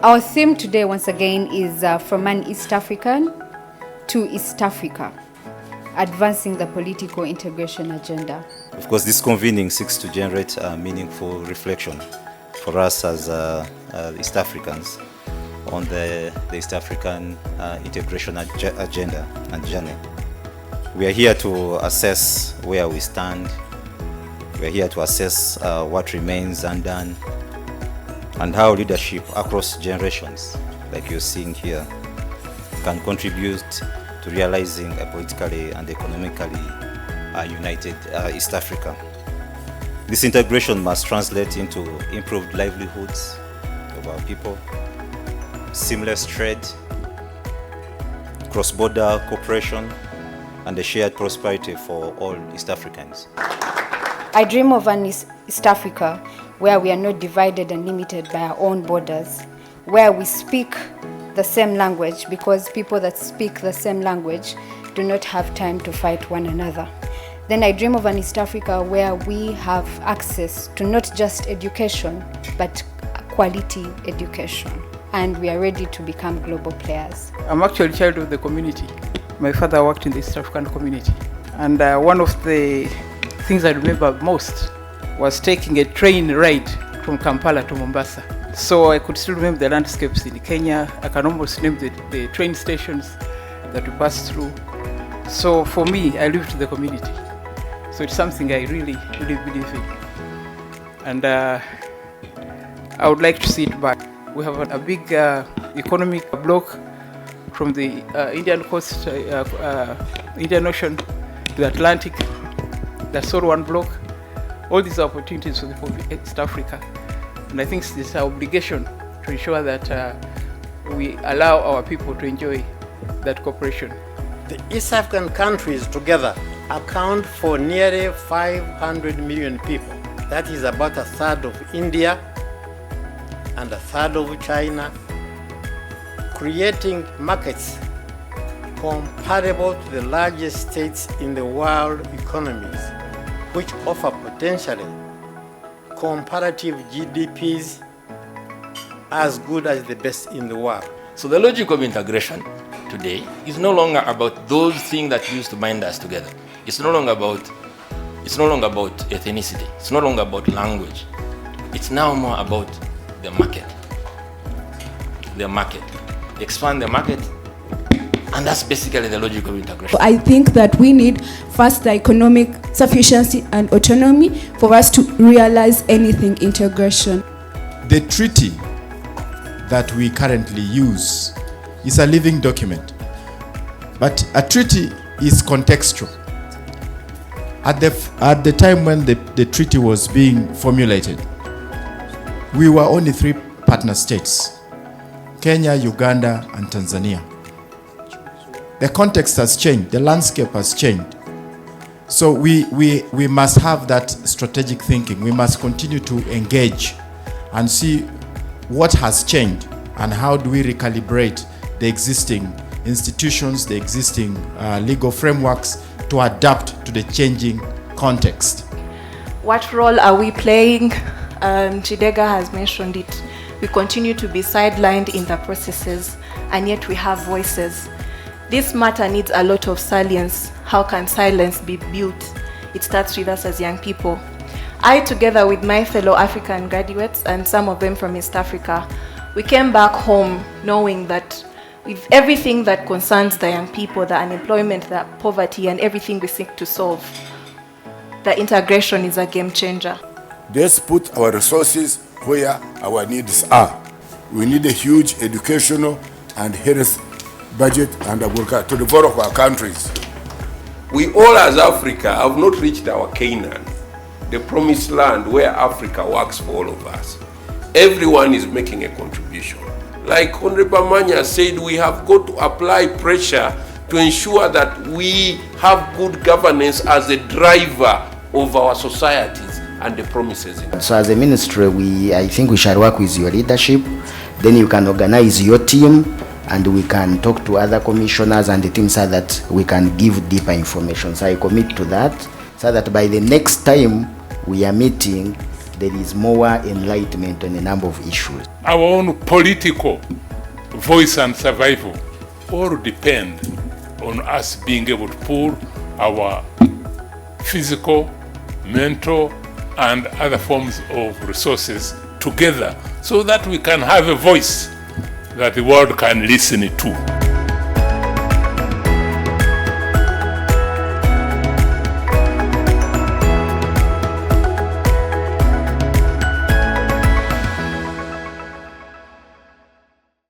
Our theme today, once again, is from an East African to East Africa, advancing the political integration agenda. Of course, this convening seeks to generate a meaningful reflection for us as East Africans on the East African integration agenda and journey. We are here to assess where we stand. We are here to assess what remains undone and how leadership across generations, like you're seeing here, can contribute to realizing a politically and economically united East Africa. This integration must translate into improved livelihoods of our people, seamless trade, cross-border cooperation, and a shared prosperity for all East Africans. I dream of an East Africa where we are not divided and limited by our own borders, where we speak the same language, because people that speak the same language do not have time to fight one another. Then I dream of an East Africa where we have access to not just education, but quality education, and we are ready to become global players. I'm actually a child of the community. My father worked in the East African community, and one of the things I remember most was taking a train ride from Kampala to Mombasa. So I could still remember the landscapes in Kenya. I can almost name the train stations that we passed through. So for me, I lived in the community. So it's something I really believe in. And I would like to see it back. We have a big economic bloc from the Indian coast, Indian Ocean to the Atlantic. That's all one block. All these opportunities for East Africa. And I think it's our obligation to ensure that we allow our people to enjoy that cooperation. The East African countries together account for nearly 500 million people. That is about a third of India and a third of China, creating markets comparable to the largest states in the world economies, which offer potentially comparative GDPs as good as the best in the world. So the logic of integration today is no longer about those things that used to bind us together. It's no longer about ethnicity. It's no longer about language. It's now more about the market. The market. Expand the market. And that's basically the logic of integration. I think that we need first the economic sufficiency and autonomy for us to realize anything integration. The treaty that we currently use is a living document, but a treaty is contextual. At the time when the treaty was being formulated, we were only 3 partner states: Kenya, Uganda, and Tanzania. The context has changed, the landscape has changed. So we must have that strategic thinking. We must continue to engage and see what has changed and how do we recalibrate the existing institutions, the existing legal frameworks to adapt to the changing context. What role are we playing? Chidega has mentioned it. We continue to be sidelined in the processes, and yet we have voices. This matter needs a lot of salience. How can silence be built? It starts with us as young people. I, together with my fellow African graduates and some of them from East Africa, we came back home knowing that with everything that concerns the young people, the unemployment, the poverty, and everything we seek to solve, the integration is a game changer. Let's put our resources where our needs are. We need a huge educational and health budget and to develop our countries. We all as Africa have not reached our Canaan, the promised land where Africa works for all of us. Everyone is making a contribution. Like Honorable Manya said, we have got to apply pressure to ensure that we have good governance as a driver of our societies and the promises. So as a ministry, I think we shall work with your leadership. Then you can organize your team, and we can talk to other commissioners and the teams so that we can give deeper information. So I commit to that, so that by the next time we are meeting, there is more enlightenment on a number of issues. Our own political voice and survival all depend on us being able to pool our physical, mental, and other forms of resources together so that we can have a voice that the world can listen to.